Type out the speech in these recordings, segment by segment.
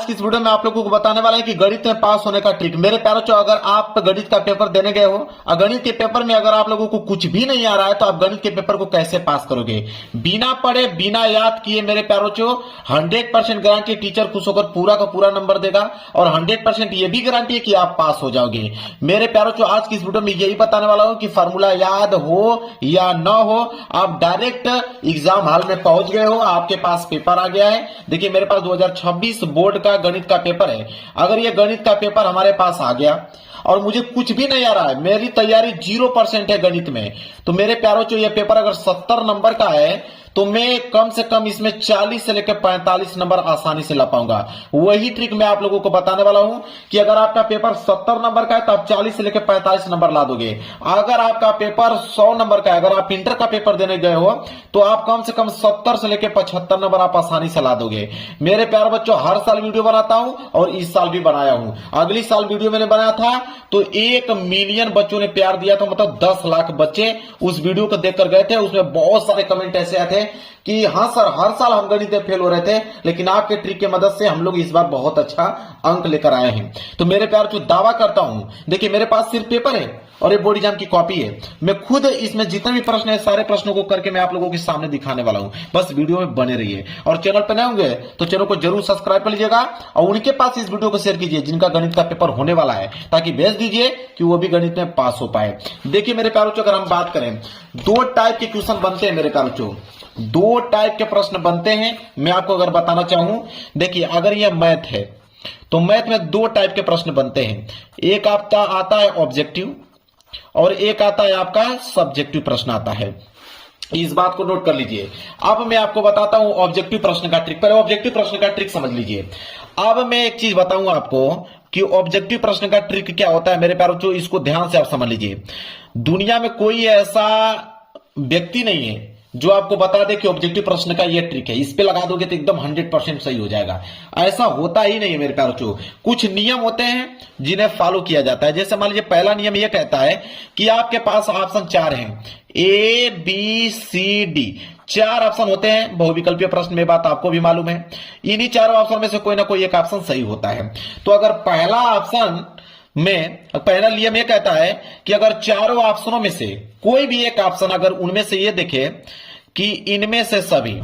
की इस वीडियो में आप लोगों को बताने वाला है कि गणित में पास होने का ट्रिक। मेरे प्यारों चो, अगर आप गणित का पेपर देने गए हो और गणित के पेपर में अगर आप लोगों को कुछ भी नहीं आ रहा है तो आप गणित के पेपर को कैसे पास करोगे? बिना पढ़े बिना याद किए मेरे प्यारों चो 100% गारंटी टीचर खुश होकर पूरा का पूरा नंबर देगा और 100% ये भी गारंटी है कि आप पास हो जाओगे। मेरे प्यारों चो, आज की इस वीडियो में यही बताने वाला हूं कि फॉर्मूला याद हो या न हो, आप डायरेक्ट एग्जाम हॉल में पहुंच गए हो, आपके पास पेपर आ गया है। देखिए मेरे पास 2026 बोर्ड का गणित का पेपर है। अगर ये गणित का पेपर हमारे पास आ गया और मुझे कुछ भी नहीं आ रहा है, मेरी तैयारी 0% है गणित में, तो मेरे प्यारों चो ये पेपर अगर 70 नंबर का है तो मैं कम से कम इसमें 40 से लेकर 45 नंबर आसानी से ला पाऊंगा। वही ट्रिक मैं आप लोगों को बताने वाला हूं कि अगर आपका पेपर 70 नंबर का है तो आप 40 से लेकर 45 नंबर ला दोगे। अगर आपका पेपर 100 नंबर का है, अगर आप इंटर का पेपर देने गए हो तो आप कम से कम 70 से लेकर 75 नंबर आप आसानी से ला दोगे। मेरे प्यारे बच्चों, हर साल वीडियो बनाता हूं और इस साल भी बनाया हूं। अगली साल वीडियो मैंने बनाया था तो 1 मिलियन बच्चों ने प्यार दिया था, मतलब 10 लाख बच्चे उस वीडियो को देखकर गए थे। उसमें बहुत सारे कमेंट ऐसे आए थे कि हाँ सर, हर साल हम गणित में फेल हो रहे थे, लेकिन आपके ट्रिक की मदद से हम लोग इस बार बहुत अच्छा अंक लेकर आए हैं। तो मेरे प्यार जो दावा करता हूं, देखिए मेरे पास सिर्फ पेपर है और ये बोर्ड एग्जाम की कॉपी है। मैं खुद इसमें जितने भी प्रश्न है सारे प्रश्नों को करके मैं आप लोगों के सामने दिखाने वाला हूं। बस वीडियो में बने रहिए और चैनल पर नए होंगे तो चैनल को जरूर सब्सक्राइब कर लीजिएगा और उनके पास इस वीडियो को शेयर कीजिए जिनका गणित का पेपर होने वाला है, ताकि भेज दीजिए कि वो भी गणित में पास हो पाए। देखिए मेरे प्यारों, अगर हम बात करें, 2 टाइप के क्वेश्चन बनते हैं मेरे प्यारों, 2 टाइप के प्रश्न बनते हैं। मैं आपको अगर बताना चाहूं, देखिए अगर यह मैथ है तो मैथ में 2 टाइप के प्रश्न बनते हैं। एक आपका आता है ऑब्जेक्टिव और एक आता है आपका सब्जेक्टिव प्रश्न आता है। इस बात को नोट कर लीजिए। अब मैं आपको बताता हूं ऑब्जेक्टिव प्रश्न का ट्रिक। पहले ऑब्जेक्टिव प्रश्न का ट्रिक समझ लीजिए। अब मैं एक चीज बताऊंगा आपको कि ऑब्जेक्टिव प्रश्न का ट्रिक क्या होता है मेरे प्यारों, इसको ध्यान से आप समझ लीजिए। दुनिया में कोई ऐसा व्यक्ति नहीं है जो आपको बता दे कि ऑब्जेक्टिव प्रश्न का ये ट्रिक है, इस पे लगा दोगे तो एकदम 100% सही हो जाएगा। ऐसा होता ही नहीं है मेरे प्यारों। कुछ नियम होते हैं जिन्हें फॉलो किया जाता है। जैसे मान लीजिए पहला नियम यह कहता है कि आपके पास ऑप्शन 4 हैं, A B C D, 4 option होते हैं बहुविकल्पीय प्रश्न में, बात आपको भी मालूम है। इन्हीं 4 ऑप्शन में से कोई ना कोई एक ऑप्शन सही होता है। तो अगर पहला ऑप्शन में पहला नियम यह कहता है कि अगर 4 ऑप्शनों में से कोई भी एक ऑप्शन, अगर उनमें से ये देखे कि इनमें से सभी,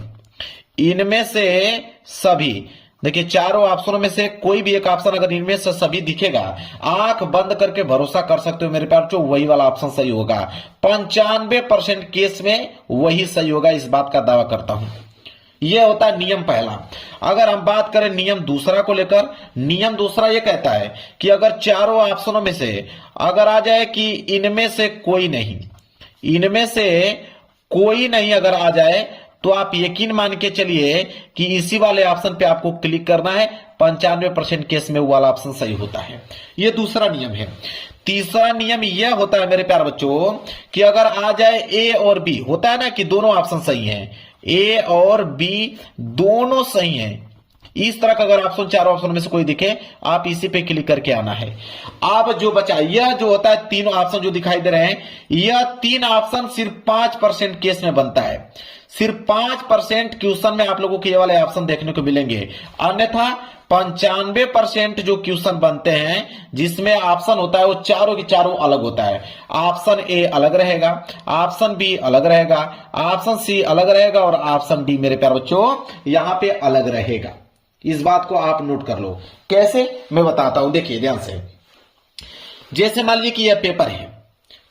देखिए 4 ऑप्शनों में से कोई भी एक ऑप्शन अगर इनमें से सभी दिखेगा, आंख बंद करके भरोसा कर सकते हो मेरे प्यार, जो वही वाला ऑप्शन सही होगा। 95% केस में वही सही होगा, इस बात का दावा करता हूं। यह होता है नियम पहला। अगर हम बात करें नियम दूसरा को लेकर, नियम दूसरा यह कहता है कि अगर 4 ऑप्शनों में से अगर आ जाए कि इनमें से कोई नहीं अगर आ जाए तो आप यकीन मान के चलिए कि इसी वाले ऑप्शन पे आपको क्लिक करना है। 95% केस में वो वाला ऑप्शन सही होता है। यह दूसरा नियम है। तीसरा नियम यह होता है मेरे प्यारे बच्चों कि अगर आ जाए ए और बी, होता है ना कि दोनों ऑप्शन सही हैं, ए और बी दोनों सही हैं, इस तरह का अगर ऑप्शन 4 ऑप्शन में से कोई दिखे, आप इसी पे क्लिक करके आना है। अब जो बचा, यह जो होता है 3 ऑप्शन जो दिखाई दे रहे हैं, यह 3 ऑप्शन सिर्फ 5% केस में बनता है। सिर्फ 5% क्वेश्चन में आप लोगों को ये वाले ऑप्शन देखने को मिलेंगे। अन्यथा 95% जो क्वेश्चन बनते हैं जिसमें ऑप्शन होता है वो चारों के चारों अलग होता है। ऑप्शन ए अलग रहेगा, ऑप्शन बी अलग रहेगा, ऑप्शन सी अलग रहेगा और ऑप्शन डी मेरे प्यारे बच्चों यहां पे अलग रहेगा। इस बात को आप नोट कर लो। कैसे, मैं बताता हूं, देखिए ध्यान से। जैसे मान लीजिए कि यह पेपर है,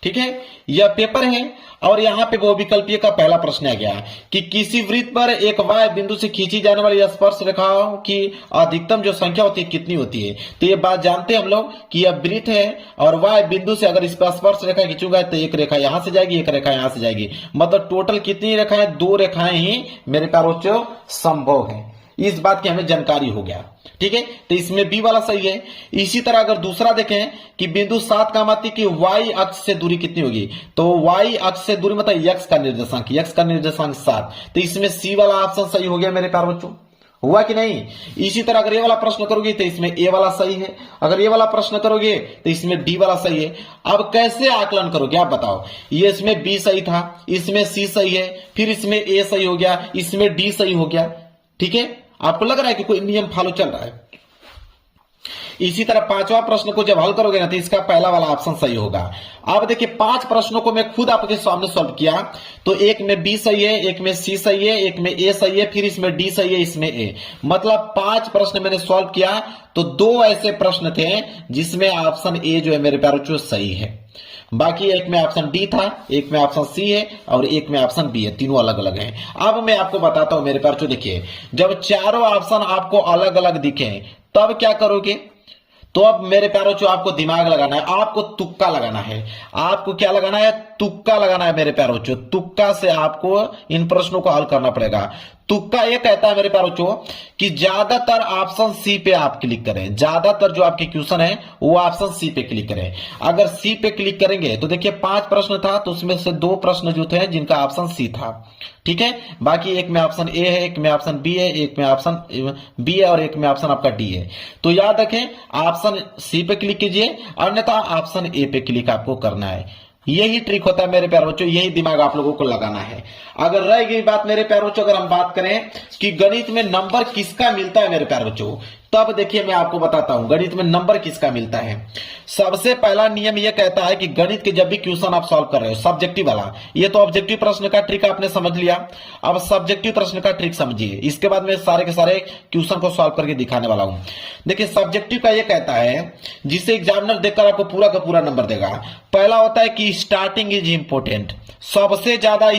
ठीक है, यह पेपर है और यहां पे बहुविकल्पीय का पहला प्रश्न आ गया कि किसी वृत्त पर एक वाय बिंदु से खींची जाने वाली स्पर्श रेखाओं की अधिकतम जो संख्या होती है कितनी होती है। तो ये बात जानते हैं हम लोग कि यह वृत्त है और वाय बिंदु से अगर इस पर स्पर्श रेखा खींचूंगा तो एक रेखा यहां से जाएगी, एक रेखा यहां से जाएगी, मतलब टोटल कितनी रेखाएं? 2 रेखाएं ही मेरे प्यारों संभव है। इस बात की हमें जानकारी हो गया, ठीक है। तो इसमें बी वाला सही है। इसी तरह अगर दूसरा देखें कि बिंदु 7 का माती की वाई अक्ष से दूरी कितनी होगी, तो वाई अक्ष से दूरी मतलब यक्स का निर्देशांक 7, तो इसमें सी वाला ऑप्शन सही हो गया मेरे प्यारे बच्चों। हुआ कि नहीं? इसी तरह अगर ये वाला प्रश्न करोगे तो इसमें ए वाला सही है, अगर ये वाला प्रश्न करोगे तो इसमें डी वाला सही है। अब कैसे आकलन करोगे आप बताओ? ये इसमें बी सही था, इसमें सी सही है, फिर इसमें ए सही हो गया, इसमें डी सही हो गया, ठीक है। आपको लग रहा है कि कोई नियम फॉलो चल रहा है? इसी तरह पांचवा प्रश्न को जब हल करोगे ना तो इसका पहला वाला ऑप्शन सही होगा। अब देखिए 5 प्रश्नों को मैं खुद आपके सामने सॉल्व किया, तो एक में बी सही है, एक में सी सही है, एक में ए सही है, फिर इसमें डी सही है, इसमें ए, मतलब 5 प्रश्न मैंने सॉल्व किया। तो 2 ऐसे प्रश्न थे जिसमें ऑप्शन ए जो है मेरे प्यारे बच्चों सही है, बाकी एक में ऑप्शन डी था, एक में ऑप्शन सी है और एक में ऑप्शन बी है, तीनों अलग अलग हैं। अब मैं आपको बताता हूं मेरे प्यारे बच्चों, देखिए जब चारों ऑप्शन आपको अलग अलग दिखे तब क्या करोगे, तो अब मेरे प्यारों जो आपको दिमाग लगाना है, आपको तुक्का लगाना है। आपको क्या लगाना है, तुक्का लगाना है मेरे प्यारों जो, तुक्का से आपको इन प्रश्नों को हल करना पड़ेगा। तुक्का ये कहता है मेरे प्यारों जो कि ज्यादातर ऑप्शन सी पे आप क्लिक करें, ज्यादातर जो आपके क्वेश्चन है वो ऑप्शन सी पे क्लिक करें। अगर सी पे क्लिक करेंगे तो देखिए 5 प्रश्न था, तो उसमें से 2 प्रश्न जो थे जिनका ऑप्शन सी था, ठीक है, बाकी एक में ऑप्शन ए है, एक में ऑप्शन बी है, एक में ऑप्शन बी है और एक में ऑप्शन आपका डी है। तो याद रखें ऑप्शन सी पे क्लिक कीजिए, अन्यथा ऑप्शन ए पे क्लिक आपको करना है। यही ट्रिक होता है मेरे प्यारे बच्चों, यही दिमाग आप लोगों को लगाना है। अगर रह गई बात मेरे प्यारे बच्चों, अगर हम बात करें कि गणित में नंबर किसका मिलता है मेरे प्यारे बच्चों, तब देखिए मैं आपको बताता हूं गणित में नंबर किसका मिलता है। सबसे पहला नियम यह कहता है कि गणित के जब भी क्वेश्चन आप सॉल्व कर रहे हो, सब्जेक्टिव वाला, ये तो ऑब्जेक्टिव प्रश्न का ट्रिक आपने समझ लिया, अब सब्जेक्टिव प्रश्न का ट्रिक समझिए। इसके बाद मैं सारे के सारे क्वेश्चन को सॉल्व करके दिखाने वाला हूं। देखिए सब्जेक्टिव का यह कहता है, जिसे एग्जामिनर देखकर आपको पूरा का पूरा नंबर देगा। पहला होता है कि स्टार्टिंग इज इंपोर्टेंट, सबसे ज्यादा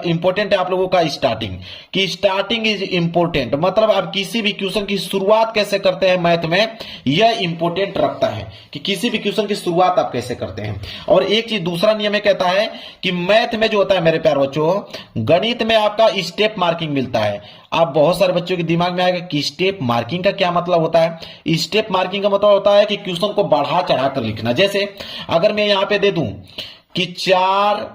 इंपोर्टेंट है आप लोगों का स्टार्टिंग, कि स्टार्टिंग इज इंपोर्टेंट, मतलब आप किसी भी क्वेश्चन की शुरुआत कैसे करते हैं मैथ में, यह इंपोर्टेंट रखता है कि किसी भी क्वेश्चन की शुरुआत आप कैसे करते हैं। और एक चीज दूसरा नियम यह कहता है कि मैथ में जो होता है मेरे प्यारे बच्चों, गणित में आपका स्टेप मार्किंग मिलता है। आप बहुत सारे बच्चों के दिमाग में आएगा कि स्टेप मार्किंग का क्या मतलब होता है। स्टेप मार्किंग का मतलब होता है कि क्वेश्चन को बढ़ा चढ़ा कर लिखना। जैसे अगर मैं यहां पे दे दूं कि 4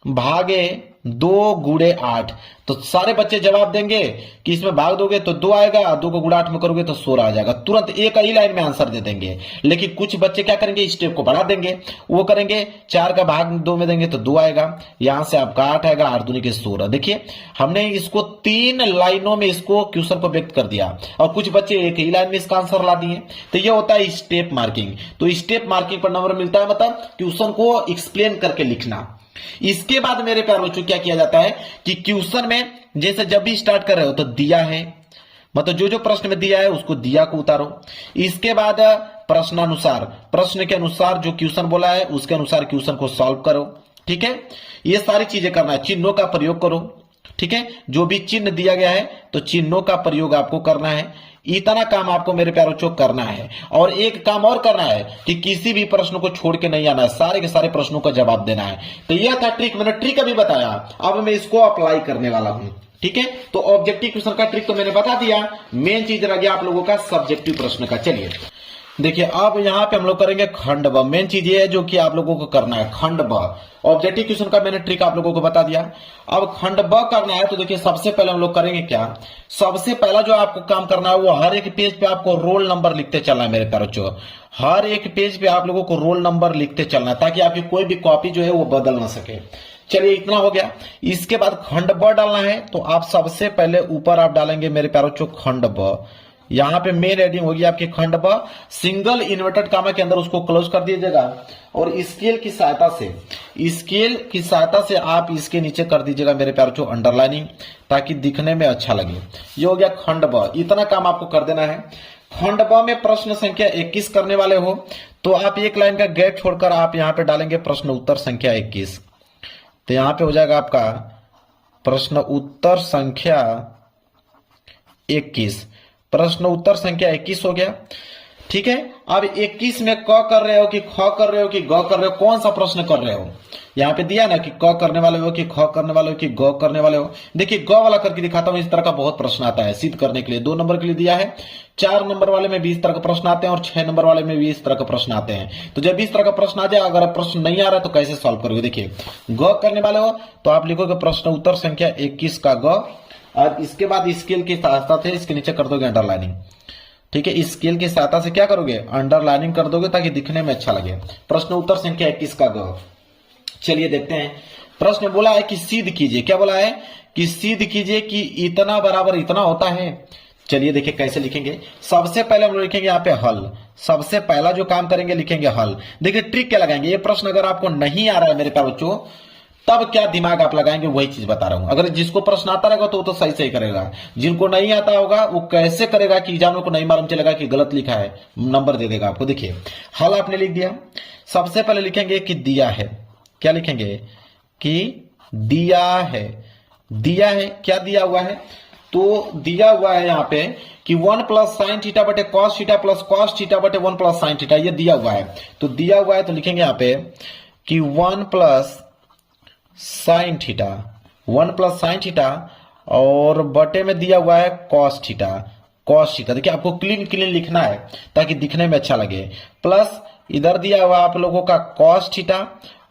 भागे 2 गुणे 8, तो सारे बच्चे जवाब देंगे कि इसमें भाग दोगे तो 2 आएगा, 2 को गुणा 8 में करोगे तो 16 आ जाएगा, तुरंत एक ही लाइन में आंसर दे देंगे। लेकिन कुछ बच्चे क्या करेंगे, स्टेप को बढ़ा देंगे, वो करेंगे 4 का भाग 2 में देंगे तो 2 आएगा, यहां से आपका 8 आएगा, 8 दूनी के 16। देखिए हमने इसको 3 लाइनों में इसको क्वेश्चन को व्यक्त कर दिया और कुछ बच्चे एक ही लाइन में इसका आंसर ला दिए। तो ये होता है स्टेप मार्किंग। तो स्टेप मार्किंग पर नंबर मिलता है, मतलब क्वेश्चन को एक्सप्लेन करके लिखना। इसके बाद मेरे प्यारे बच्चों क्या किया जाता है कि क्वेश्चन में जैसे जब भी स्टार्ट कर रहे हो तो दिया है, मतलब जो जो प्रश्न में दिया है उसको दिया को उतारो। इसके बाद प्रश्नानुसार, प्रश्न के अनुसार जो क्वेश्चन बोला है उसके अनुसार क्वेश्चन को सॉल्व करो, ठीक है, ये सारी चीजें करना है। चिन्हों का प्रयोग करो, ठीक है, जो भी चिन्ह दिया गया है तो चिन्हों का प्रयोग आपको करना है। इतना काम आपको मेरे प्यारे बच्चों करना है। और एक काम और करना है कि किसी भी प्रश्न को छोड़ के नहीं आना है, सारे के सारे प्रश्नों का जवाब देना है। तो यह था ट्रिक, मैंने ट्रिक अभी बताया, अब मैं इसको अप्लाई करने वाला हूं, ठीक है। तो ऑब्जेक्टिव क्वेश्चन का ट्रिक तो मैंने बता दिया, मेन चीज रह गया आप लोगों का सब्जेक्टिव प्रश्न का। चलिए देखिए अब यहां पे हम लोग करेंगे खंड ब। मेन चीज ये है जो कि आप लोगों को करना है, खंड ब। ऑब्जेक्टिव क्वेश्चन का मैंने ट्रिक आप लोगों को बता दिया, अब खंड ब करना है। तो देखिए सबसे पहले हम लोग करेंगे क्या, सबसे पहला जो आपको काम करना है वो हर एक पेज पे आपको रोल नंबर लिखते चलना है मेरे प्यारे बच्चों। हर एक पेज पे आप लोगों को रोल नंबर लिखते चलना है ताकि आपकी कोई भी कॉपी जो है वो बदल ना सके। चलिए इतना हो गया। इसके बाद खंड ब डालना है, तो आप सबसे पहले ऊपर आप डालेंगे मेरे प्यारे बच्चों खंड ब। यहां पे मेन हेडिंग होगी आपकी खंड ब, सिंगल इन्वर्टेड कामा के अंदर उसको क्लोज कर दीजिएगा और स्केल की सहायता से आप इसके नीचे कर दीजिएगा मेरे प्यारे बच्चों अंडरलाइनिंग, ताकि दिखने में अच्छा लगे। ये हो गया खंड ब, इतना काम आपको कर देना है। खंड ब में प्रश्न संख्या 21 करने वाले हो तो आप एक लाइन का गैप छोड़कर आप यहां पे डालेंगे प्रश्न उत्तर संख्या 21। तो यहां पे हो जाएगा आपका प्रश्न उत्तर संख्या 21, प्रश्न उत्तर संख्या 21 हो गया, ठीक है। अब 21 में क कर रहे हो कि ख कर रहे हो कि ग कर रहे हो, कौन सा प्रश्न कर रहे हो। यहां पे दिया ना कि क करने वाले हो कि ख करने वाले हो कि ग करने वाले हो। देखिए ग वाला करके दिखाता हूं, इस तरह का बहुत प्रश्न आता है सिद्ध करने के लिए। 2 नंबर के लिए दिया है, 4 नंबर वाले में भी इस तरह का प्रश्न आते हैं और 6 नंबर वाले में भी इस तरह का प्रश्न आते हैं। तो जब भी इस तरह का प्रश्न आ जाए, अगर प्रश्न नहीं आ रहा तो कैसे सॉल्व करोगे। देखिए ग करने वाले हो तो आप लिखोगे प्रश्न उत्तर संख्या 21 का ग, और इसके बाद स्केल की सहायता से इसके नीचे कर दोगे अंडरलाइनिंग, ठीक है। स्केल की सहायता से क्या करोगे, अंडरलाइनिंग कर दोगे ताकि दिखने में अच्छा लगे। प्रश्न उत्तर संख्या 21 का ग। चलिए देखते हैं, प्रश्न बोला है कि सिद्ध कीजिए, क्या बोला है कि सिद्ध कीजिए कि इतना बराबर इतना होता है। चलिए देखिए कैसे लिखेंगे। सबसे पहले हम लोग लिखेंगे यहाँ पे हल। सबसे पहला जो काम करेंगे लिखेंगे हल। देखिए ट्रिक क्या लगाएंगे, ये प्रश्न अगर आपको नहीं आ रहा है मेरे प्यारे बच्चों, तब क्या दिमाग आप लगाएंगे वही चीज बता रहा हूं। अगर जिसको प्रश्न आता रहेगा तो वो तो सही सही करेगा, जिनको नहीं आता होगा वो कैसे करेगा कि एग्जाम को नहीं मालूम चलेगा कि गलत लिखा है, नंबर दे देगा आपको। देखिए हल आपने लिख दिया। सबसे पहले लिखेंगे कि दिया है। क्या लिखेंगे कि दिया है। दिया है, क्या दिया हुआ है, तो दिया हुआ है यहाँ पे कि 1 प्लस साइन थीटा बटे cos theta plus cos theta बटे 1 प्लस साइन थीटा, ये दिया हुआ है। तो दिया हुआ है तो लिखेंगे यहाँ पे कि 1 plus sine theta, 1 plus sine theta और बटे में दिया हुआ है कॉस थीटा। कॉस थीटा देखिए आपको क्लीन क्लीन लिखना है ताकि दिखने में अच्छा लगे। प्लस इधर दिया हुआ आप लोगों का कॉस थीटा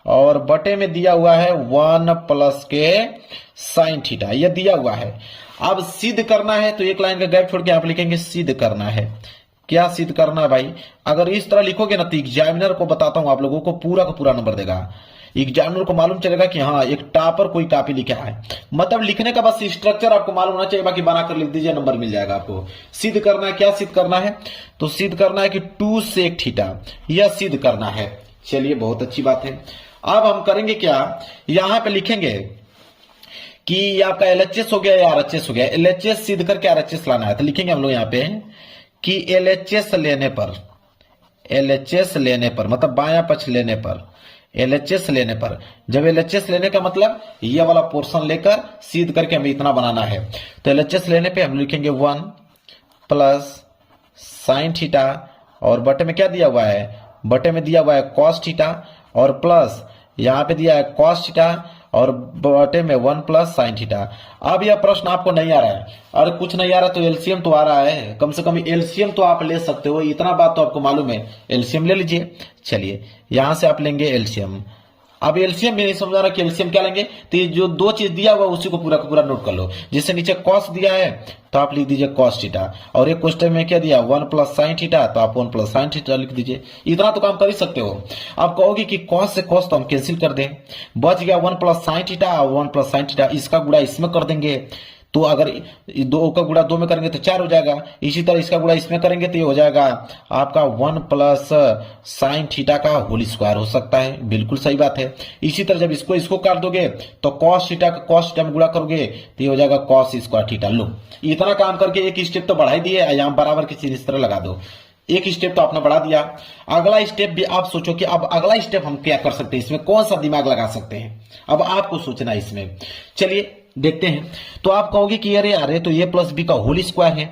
और बटे में दिया हुआ है 1 प्लस के साइन थीटा, यह दिया हुआ है। अब सिद्ध करना है तो एक लाइन का गैप छोड़ के आप लिखेंगे सिद्ध करना है। क्या सिद्ध करना है भाई, अगर इस तरह लिखोगे ना तो एग्जामिनर को बताता हूं आप लोगों को पूरा का पूरा नंबर देगा। एग्जामिनर को मालूम चलेगा कि हाँ एक टॉपर कोई कॉपी लिखा है, मतलब लिखने का बस स्ट्रक्चर आपको मालूम होना चाहिए, बाकी बनाकर लिख दीजिए नंबर मिल जाएगा आपको। सिद्ध करना है, क्या सिद्ध करना है, तो सिद्ध करना है कि 2 सेक थीटा, यह सिद्ध करना है। चलिए बहुत अच्छी बात है। अब हम करेंगे क्या, यहां पे लिखेंगे कि आपका LHS हो गया या RHS हो गया। LHS सिद्ध करके RHS लाना है तो लिखेंगे हम लोग यहाँ पे कि LHS लेने पर, LHS लेने पर मतलब बायां पक्ष लेने पर, LHS लेने पर, जब LHS लेने का मतलब ये वाला पोर्शन लेकर सिद्ध करके हमें इतना बनाना है। तो LHS लेने पे हम लिखेंगे 1 प्लस साइन थीटा और बटे में क्या दिया हुआ है, बटे में दिया हुआ है कॉस थीटा और प्लस यहां पे दिया है कॉस थीटा और बटे में 1 प्लस साइन थीटा। अब यह प्रश्न आपको नहीं आ रहा है, और कुछ नहीं आ रहा तो एलसीएम तो आ रहा है, कम से कम एलसीएम तो आप ले सकते हो, इतना बात तो आपको मालूम है, एलसीएम ले लीजिए। चलिए यहां से आप लेंगे एलसीएम। अब एलसीएम भी नहीं समझा रहा कि एलसीएम क्या लेंगे, तो ये जो दो चीज दिया हुआ उसी को पूरा का पूरा नोट कर लो। जिससे नीचे कॉस दिया है तो आप लिख दीजिए कॉस थीटा और एक क्वेश्चन में क्या दिया 1 प्लस साइन थीटा, तो आप 1 प्लस साइन थीटा लिख दीजिए। इतना तो काम कर ही सकते हो। आप कहोगे कि कॉस से कॉस तो हम कैंसिल कर दें, बच गया 1 प्लस साइन थीटा और 1 प्लस साइन थीटा, इसका गुणा इसमें कर देंगे तो अगर 2 का गुणा 2 में करेंगे तो 4 हो जाएगा। इसी तरह इसका गुणा इसमें करेंगे तो ये हो जाएगा आपका 1 प्लस साइन थीटा का होल स्क्वायर हो सकता है। बिल्कुल सही बात है। इसी तरह जब इसको काट दोगे तो कॉस थीटा का कॉस थीटा में गुणा करोगे तो ये हो जाएगा कॉस स्क्वायर थीटा। लो इतना काम करके एक स्टेप तो बढ़ा ही दिए, यहां बराबर की चीज इस तरह लगा दो, एक स्टेप तो आपने बढ़ा दिया। अगला स्टेप भी आप सोचो कि अब अगला स्टेप हम क्या कर सकते हैं, इसमें कौन सा दिमाग लगा सकते हैं, अब आपको सोचना है इसमें। चलिए देखते हैं। तो आप कहोगे कि अरे तो a प्लस बी का होल स्क्वायर है,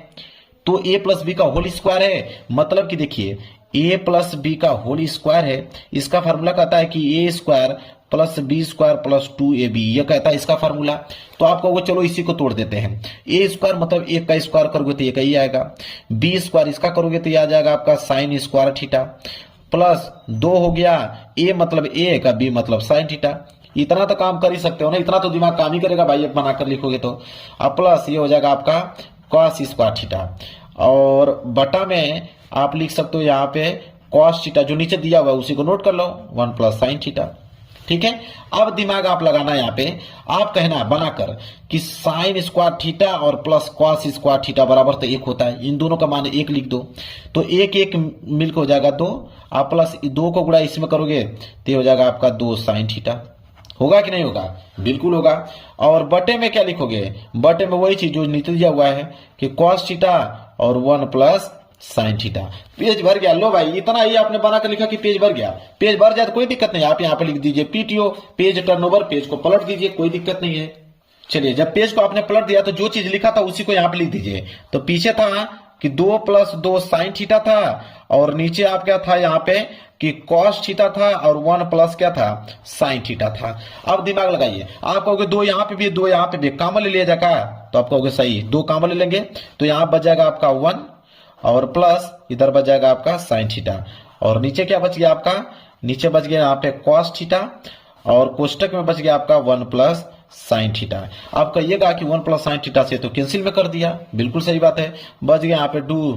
तो a प्लस बी का होल स्क्वायर है मतलब कि देखिए a प्लस बी का होल स्क्वायर है, इसका फार्मूला कहता है कि a square plus b square plus 2ab, यह कहता है इसका फार्मूला। तो आप कहोगे चलो इसी को तोड़ देते हैं। a स्क्वायर मतलब 1 का स्क्वायर करोगे तो 1 ही आएगा, b स्क्वायर इसका करोगे तो यह आ जाएगा आपका साइन स्क्वायर थीटा, प्लस 2 हो गया a मतलब a का, b मतलब साइन थीटा। इतना तो काम कर ही सकते हो ना, इतना तो दिमाग काम ही करेगा भाई, एक बनाकर लिखोगे तो। अब प्लस ये हो जाएगा आपका कॉस स्क्वायर थीटा और बटा में आप लिख सकते हो यहाँ पे कॉस थीटा, जो नीचे दिया हुआ है उसी को नोट कर लो 1 प्लस साइन थीटा। ठीक है, अब दिमाग आप लगाना यहाँ पे, आप कहना बनाकर कि साइन स्क्वायर थीटा और प्लस कॉस स्क्वायर थीटा बराबर तो 1 होता है, इन दोनों का मान 1 लिख दो तो 1 मिलकर हो जाएगा 2, आप प्लस 2 को गुणा इसमें करोगे तो हो जाएगा आपका 2 साइन थीटा। होगा कि नहीं होगा, बिल्कुल होगा। और बटे में क्या लिखोगे, बटे में वही चीज जो नीचे दिया हुआ है कि कॉस थीटा और 1 प्लस साइन थीटा। पेज भर गया। लो भाई इतना ही आपने बनाकर लिखा कि पेज भर गया, पेज भर जाए तो कोई दिक्कत नहीं, आप यहाँ पे लिख दीजिए पीटीओ पेज टर्नओवर, पेज को पलट दीजिए, कोई दिक्कत नहीं है। चलिए जब पेज को आपने पलट दिया तो जो चीज लिखा था उसी को यहाँ पे लिख दीजिए। तो पीछे था कि 2 प्लस 2 साइन थीटा था और नीचे आप क्या था यहाँ पे कि कॉस थीटा था और 1 प्लस क्या था साइन थीटा था। अब दिमाग लगाइए, आप कहोगे 2 यहाँ पे भी 2 यहाँ पे भी, कॉमन ले लिया जाएगा, तो आप कहोगे सही 2 कॉमन ले लेंगे तो यहाँ बच जाएगा आपका 1 और प्लस इधर बच जाएगा आपका साइन थीटा और नीचे क्या बच गया आपका, नीचे बच गया यहाँ पे कॉस थीटा और कोष्टक में बच गया आपका 1 प्लस साइन थीटा। आप कहिएगा कि 1 प्लस साइन थीटा से तो कैंसिल में कर दिया, बिल्कुल सही बात है। बच गया यहाँ पे 2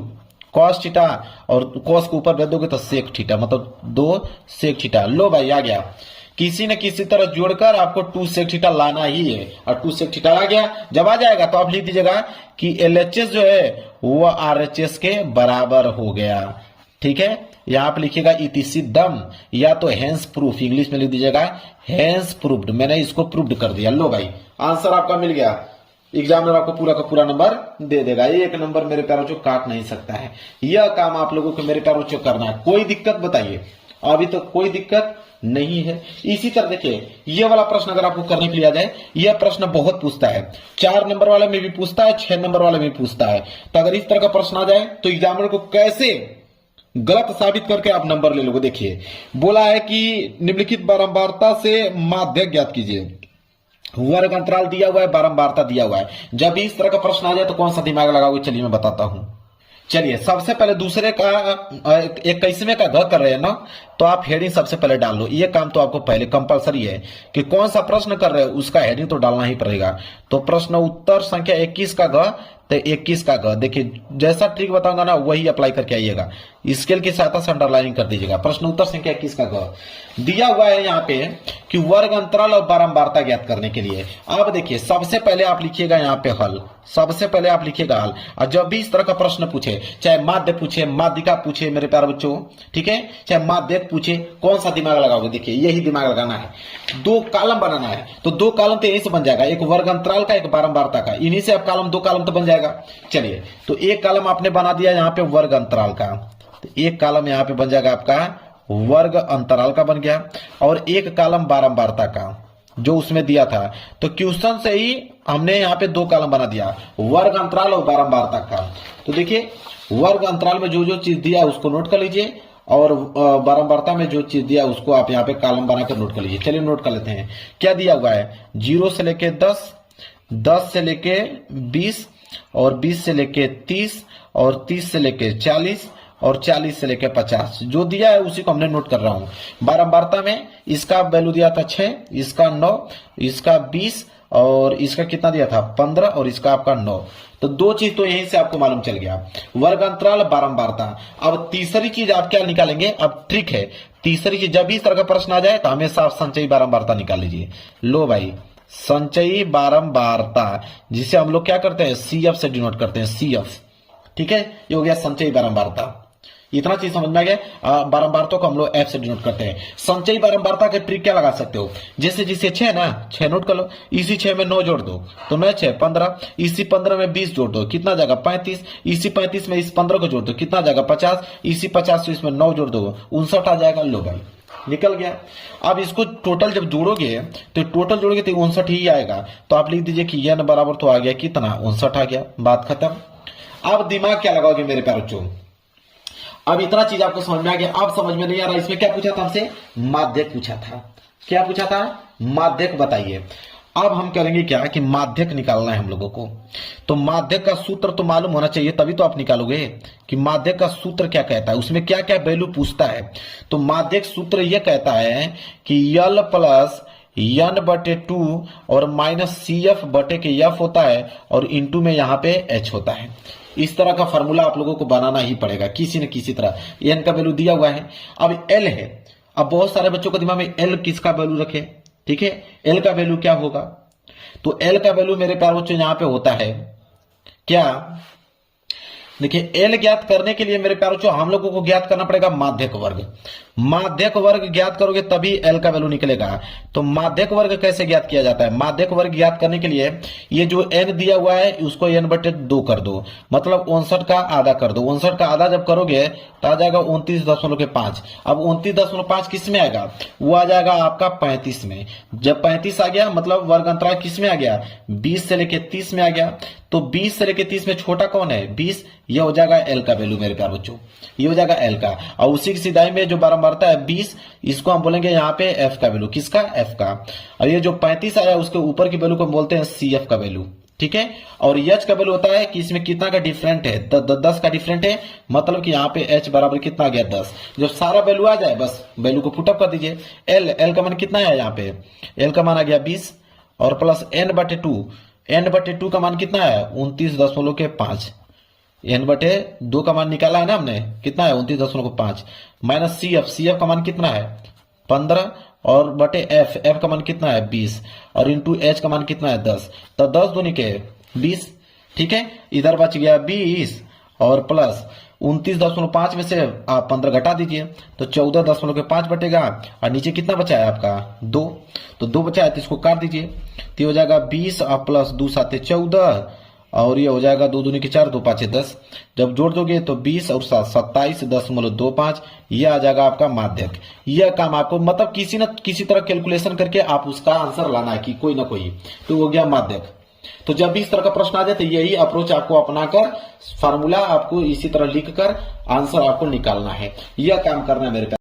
कॉस थीटा और कॉस को ऊपर रख दोगे तो सेक थीटा, मतलब 2 सेक थीटा। लो भाई आ गया किसी न किसी तरह जोड़कर आपको 2 sec थीटा लाना ही है, और 2 sec थीटा आ गया। जब आ जाएगा तो आप लिख दीजिएगा कि LHS जो है वो RHS के बराबर हो गया। ठीक है, यहां पे लिखिएगा इतिसी दम, या तो हेंस प्रूफ, इंग्लिश में लिख दीजिएगा हेंस प्रूव्ड। मैंने इसको प्रूव्ड कर दिया। लो भाई, आंसर आपका मिल गया। एग्जामिनर आपको पूरा का पूरा नंबर दे देगा। एक नंबर मेरे प्यारों को काट नहीं सकता है। यह काम आप लोगों को मेरे प्यारों को करना है। कोई दिक्कत बताइए? अभी तो कोई दिक्कत नहीं है। इसी तरह देखिए, यह वाला प्रश्न अगर आपको करने के लिए आ जाए, यह प्रश्न बहुत पूछता है। 4 नंबर वाले में भी पूछता है, 6 नंबर वाले में भी पूछता है। तो अगर इस तरह का प्रश्न आ जाए तो एग्जामिनर को कैसे गलत साबित करके आप नंबर ले लोगे। देखिए, बोला है कि निम्नलिखित बारंबारता से माध्य ज्ञात कीजिए। वर्ग अंतराल दिया हुआ है, बारंबारता दिया हुआ है। जब इस तरह का प्रश्न आ जाए तो कौन सा दिमाग लगाओगे? चलिए मैं बताता हूं। चलिए, सबसे पहले दूसरे का 21वें का घ कर रहे हैं ना, तो आप हेडिंग सबसे पहले डाल लो। ये काम तो आपको पहले कंपलसरी है कि कौन सा प्रश्न कर रहे हो उसका हेडिंग तो डालना ही पड़ेगा। तो प्रश्न उत्तर संख्या 21 का घ, तो 21 का घ। देखिए, जैसा ट्रिक बताऊंगा ना वही अप्लाई करके आइएगा। स्केल की सहायता से अंडरलाइनिंग कर दीजिएगा। प्रश्न उत्तर संख्या 21 का घ दिया हुआ है यहाँ पे कि वर्ग अंतराल और बारंबारता ज्ञात करने के लिए। अब देखिए, सबसे पहले आप लिखिएगा यहाँ पे हल। सबसे पहले आप लिखिएगा हल। और जब भी इस तरह का प्रश्न पूछे, चाहे माध्य पूछे, माध्यिका पूछे मेरे प्यारे बच्चों, ठीक है, चाहे माध्यक पूछे, कौन सा दिमाग लगाओगे? देखिए, यही दिमाग लगाना है। 2 कॉलम बनाना है, तो 2 कॉलम तो यहीं से बन जाएगा, एक वर्ग अंतराल का, एक बारंबारता का। इन्हीं से आप कॉलम 2 कॉलम तो बन जाएगा। चलिए, तो एक कॉलम आपने बना दिया यहाँ पे वर्ग अंतराल का, तो एक कॉलम यहाँ पे बन जाएगा आपका वर्ग अंतराल का बन गया, और एक कॉलम बारंबारता का जो उसमें दिया था। तो क्वेश्चन से ही हमने यहाँ पे 2 कॉलम बना दिया, वर्ग अंतराल और बारंबारता का। तो देखिए, वर्ग अंतराल में जो जो चीज दिया उसको नोट कर लीजिए, और बारंबारता में जो चीज दिया उसको आप यहाँ पे कॉलम बनाकर नोट कर लीजिए। चलिए नोट कर लेते हैं क्या दिया हुआ है। 0 से लेके 10, 10 से लेके 20, और 20 से लेके 30, और 30 से लेके 40, और 40 से लेके 50 जो दिया है उसी को हमने नोट कर रहा हूं। बारंबारता में इसका वैल्यू दिया था 6, इसका 9, इसका 20, और इसका कितना दिया था 15, और इसका आपका 9। तो 2 चीज तो यहीं से आपको मालूम चल गया, वर्ग अंतराल, बारंबारता। अब तीसरी चीज आप क्या निकालेंगे? अब ट्रिक है तीसरी चीज, जब इस तरह का प्रश्न आ जाए तो हमेशा आप संचयी बारंबारता निकाल लीजिए। लो भाई, संचयी बारंबारता, जिसे हम लोग क्या करते हैं CF से डिनोट करते हैं, CF। ठीक है, ये हो गया संचयी बारंबारता। इतना चीज समझ में आ गया। बारंबारता को हम लोग F से डिनोट करते हैं। संचयी बारंबारता के ट्रिक क्या लगा सकते हो? जैसे जिसे 6 ना, 6 नोट कर लो, इसी 6 में 9 जोड़ दो तो 9 6 15, इसी 15 में 20 जोड़ दो कितना जाएगा 35, इसी 35 में इस 15 को जोड़ दो कितना जाएगा 50, इसी 50 से इसमें 9 जोड़ दो 59 आ जाएगा। लो भाई, निकल गया। अब इसको टोटल जब जोड़ोगे तो टोटल जोड़ोगे तो 59 ही आएगा। तो आप लिख दीजिए कि n बराबर तो आ गया कितना 59 आ गया। बात खत्म। अब दिमाग क्या लगाओगे मेरे प्यारे बच्चों? अब इतना चीज आपको समझ में आ गया। अब समझ में नहीं आ रहा, इसमें क्या पूछा था हमसे? माध्यक पूछा था। क्या पूछा था? माध्यक बताइए। अब हम करेंगे क्या कि माध्यक निकालना है हम लोगों को। तो माध्यक का सूत्र तो मालूम होना चाहिए, तभी तो आप निकालोगे कि माध्यक का सूत्र क्या कहता है, उसमें क्या क्या वैल्यू पूछता है। तो माध्यक सूत्र यह कहता है कि L प्लस n/2 और माइनस CF बटे के F होता है, और इंटू में यहाँ पे H होता है। इस तरह का फॉर्मूला आप लोगों को बनाना ही पड़ेगा किसी न किसी तरह। n का वैल्यू दिया हुआ है, अब L है। अब बहुत सारे बच्चों को दिमाग में L किसका वैल्यू रखे, ठीक है, L का वैल्यू क्या होगा? तो L का वैल्यू मेरे प्यारे बच्चों यहां पे होता है क्या? देखिए, L ज्ञात करने के लिए मेरे प्यारे बच्चों हम लोगों को ज्ञात करना पड़ेगा माध्यक वर्ग। माध्यक वर्ग ज्ञात करोगे तभी L का वैल्यू निकलेगा। तो माध्यक वर्ग कैसे ज्ञात किया जाता है? माध्यक वर्ग ज्ञात करने के लिए ये जो n दिया हुआ है उसको n/2 कर दो, मतलब 59 का आधा कर दो। 59 का आधा जब करोगे तो आ जाएगा 29.5। अब 29.5 किस में आएगा? वो आ जाएगा आपका 35 में। जब 35 आ गया मतलब वर्ग अंतराल किस में आ गया? 20 से लेके 30 में आ गया। तो 20 से लेके 30 में छोटा कौन है? 20। ये हो जाएगा L का वैल्यू मेरे प्यारे बच्चों, ये हो जाएगा L का। और उसी की सिधाई में जो बारंबारता है 20, इसको हम बोलेंगे यहाँ पे F का वैल्यू। किसका? F का। और ये जो 35 आया उसके ऊपर की वैल्यू को हम बोलते हैं CF का वैल्यू, ठीक है। और H का वैल्यू होता है कि इसमें कितना का डिफरेंट है, 10 का डिफरेंट है, मतलब कि यहाँ पे H बराबर कितना आ गया 10। जब सारा वैल्यू आ जाए बस वैल्यू को पुटअप कर दीजिए। L का मान कितना है यहाँ पे? L का मान आ गया 20 और प्लस n/2। n/2 का मान कितना है? 29.5। n/2 का मान निकाला है ना हमने, कितना है? 29.5 माइनस CF का मान कितना है? 15 और बटे एफ, एफ का मान कितना है 20 और इंटू एच का मान कितना है 10, तो 10 दूनी के 20। ठीक है, इधर बच गया 20 और प्लस 29.5 में से आप 15 घटा दीजिए तो 14.5 बटेगा और नीचे कितना बचा है आपका 2, तो 2 बचा है तो इसको काट दीजिए तो हो जाएगा 20 और प्लस 2 साथे 14 और ये हो जाएगा 2 दूनी के 4 2 5 10, जब जोड़ दोगे तो 20 और 7 27.25, ये आ जाएगा आपका माध्यक। यह काम आपको मतलब किसी न किसी तरह कैलकुलेशन करके आप उसका आंसर लाना है कि कोई ना कोई, तो हो गया माध्यक। तो जब भी इस तरह का प्रश्न आ जाए तो यही अप्रोच आपको अपनाकर फार्मूला आपको इसी तरह लिखकर आंसर आपको निकालना है, यह काम करना है मेरे